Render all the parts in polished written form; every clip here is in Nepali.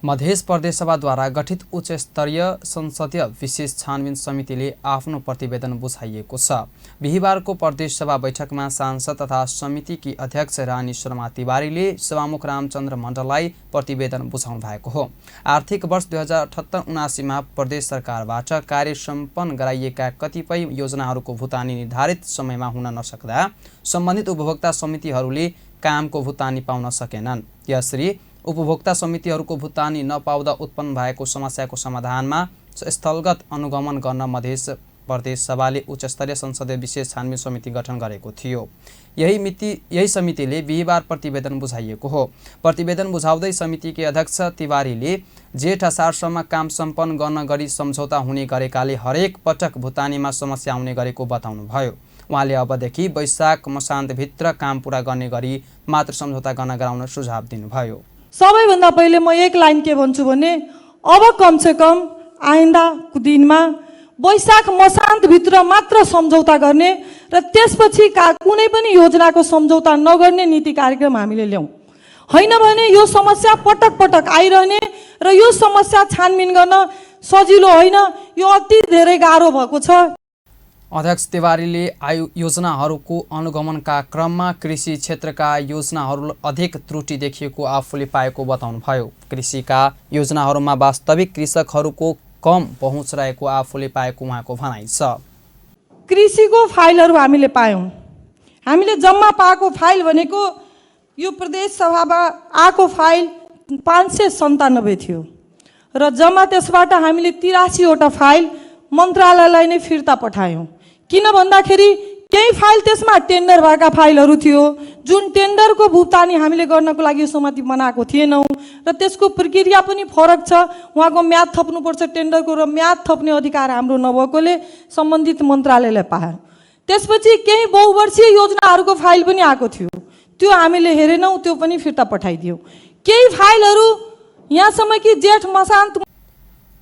मध्य प्रदेश सभाद्वारा गठित उच्च स्तरीय संसदीय विशेष छानबिन समितिले आफ्नो प्रतिवेदन बुझाइएको छ। बिहिबारको प्रदेश सभा बैठकमा सांसद तथा समितिकी अध्यक्ष रानी शर्मा तिवारीले सभामुख रामचन्द्र मण्डललाई प्रतिवेदन बुझाउनु भएको हो। आर्थिक वर्ष 2078-79 मा प्रदेश सरकारबाट कार्य सम्पन्न गराइएका कतिपय योजनाहरूको भुक्तानी निर्धारित समयमा हुन नसक्दा सम्बन्धित उपभोक्ता समितिहरूले कामको भुक्तानी पाउन सकेनन्। यसरी उपभोक्ता समितिहरूको भुक्तानी नपाउँदा उत्पन्न भएको समस्याको समाधानमा स्थलगत अनुगमन गर्न मध्य प्रदेश सभाले उच्च स्तरीय संसदीय विशेष छानबिन समिति गठन गरेको थियो। यही समितिले बिहिबार प्रतिवेदन बुझाइएको हो। प्रतिवेदन बुझाउँदै समितिकी अध्यक्ष तिवारीले जेठ असारसम्म काम सम्पन्न गर्न गरी सम्झौता हुने गरेकाले हरेक पटक भुक्तानीमा समस्या आउने गरेको बताउनुभयो। उहाँले अबदेखि वैशाख मसान्तभित्र काम पूरा गर्ने गरी मात्र सम्झौता गर्न गराउन सुझाव दिनुभयो। सबैभन्दा पहिले म एक लाइन के भन्छु भने अब कमसे कम आइन्दाको दिनमा वैशाख मसान्तभित्र मात्र सम्झौता गर्ने र त्यसपछि कुनै पनि योजनाको सम्झौता नगर्ने नीति कार्यक्रम हामीले ल्याउँ। होइन भने यो समस्या पटक पटक आइरहने र यो समस्या छानबिन गर्न सजिलो होइन, यो अति धेरै गाह्रो भएको छ। अध्यक्ष तिवारीले योजनाहरूको अनुगमनका क्रममा कृषि क्षेत्रका योजनाहरू अधिक त्रुटि देखिएको आफूले पाएको बताउनुभयो। कृषिका योजनाहरूमा वास्तविक कृषकहरूको कम पहुँच रहेको आफूले पाएको उहाँको भनाइ छ। कृषिको फाइलहरू हामीले पायौँ। हामीले जम्मा पाएको फाइल भनेको यो प्रदेश सभामा आएको फाइल 597 थियो र जम्मा त्यसबाट हामीले 83वटा फाइल मन्त्रालयलाई नै फिर्ता पठायौँ। किन भन्दाखेरि केही फाइल त्यसमा टेन्डर भएका फाइलहरू थियो, जुन टेन्डरको भुक्तानी हामीले गर्नको लागि समिति बनाएको थिएनौँ र त्यसको प्रक्रिया पनि फरक छ। उहाँको म्याद थप्नुपर्छ टेन्डरको र म्याद थप्ने अधिकार हाम्रो नभएकोले सम्बन्धित मन्त्रालयले पायो। त्यसपछि केही बहुवर्षीय योजनाहरूको फाइल पनि आएको थियो, त्यो हामीले हेरेनौँ, त्यो पनि फिर्ता पठाइदियौँ। केही फाइलहरू यहाँसम्म कि जेठ मसान्त।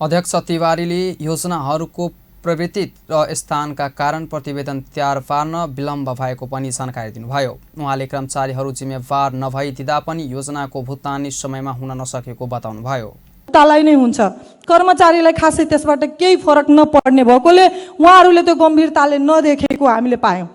अध्यक्ष तिवारीले योजनाहरूको प्रवृत्ति र स्थानका कारण प्रतिवेदन तयार पार्न विलम्ब भएको पनि जानकारी दिनुभयो। उहाँले कर्मचारीहरू जिम्मेवार नभई दिँदा पनि योजनाको भुक्तानी समयमा हुन नसकेको बताउनुभयो। तालाई नै हुन्छ, कर्मचारीलाई खासै त्यसबाट केही फरक नपर्ने भएकोले उहाँहरूले त्यो गम्भीरताले नदेखेको हामीले पायौँ।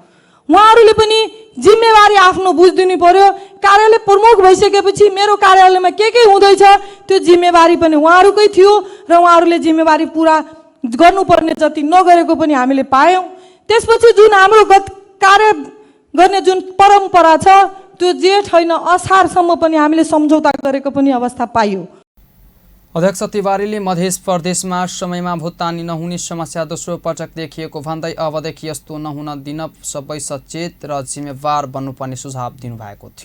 उहाँहरूले पनि जिम्मेवारी आफ्नो बुझिदिनु पर्यो। कार्यालय प्रमुख भइसकेपछि मेरो कार्यालयमा के हुँदैछ त्यो जिम्मेवारी पनि उहाँहरूकै थियो र उहाँहरूले जिम्मेवारी पुरा गर्नुपर्ने जति नगरेको पनि हामीले पायौँ। त्यसपछि जुन हाम्रो कार्य गर्ने जुन परम्परा छ त्यो जेठ होइन असारसम्म पनि हामीले सम्झौता गरेको पनि अवस्था पाइयो। अध्यक्ष तिवारीले मध्य प्रदेशमा समयमा भुक्तानी नहुने समस्या दोस्रो पटक देखिएको भन्दै अबदेखि यस्तो नहुन दिन सबै सचेत र जिम्मेवार बन्नुपर्ने सुझाव दिनुभएको थियो।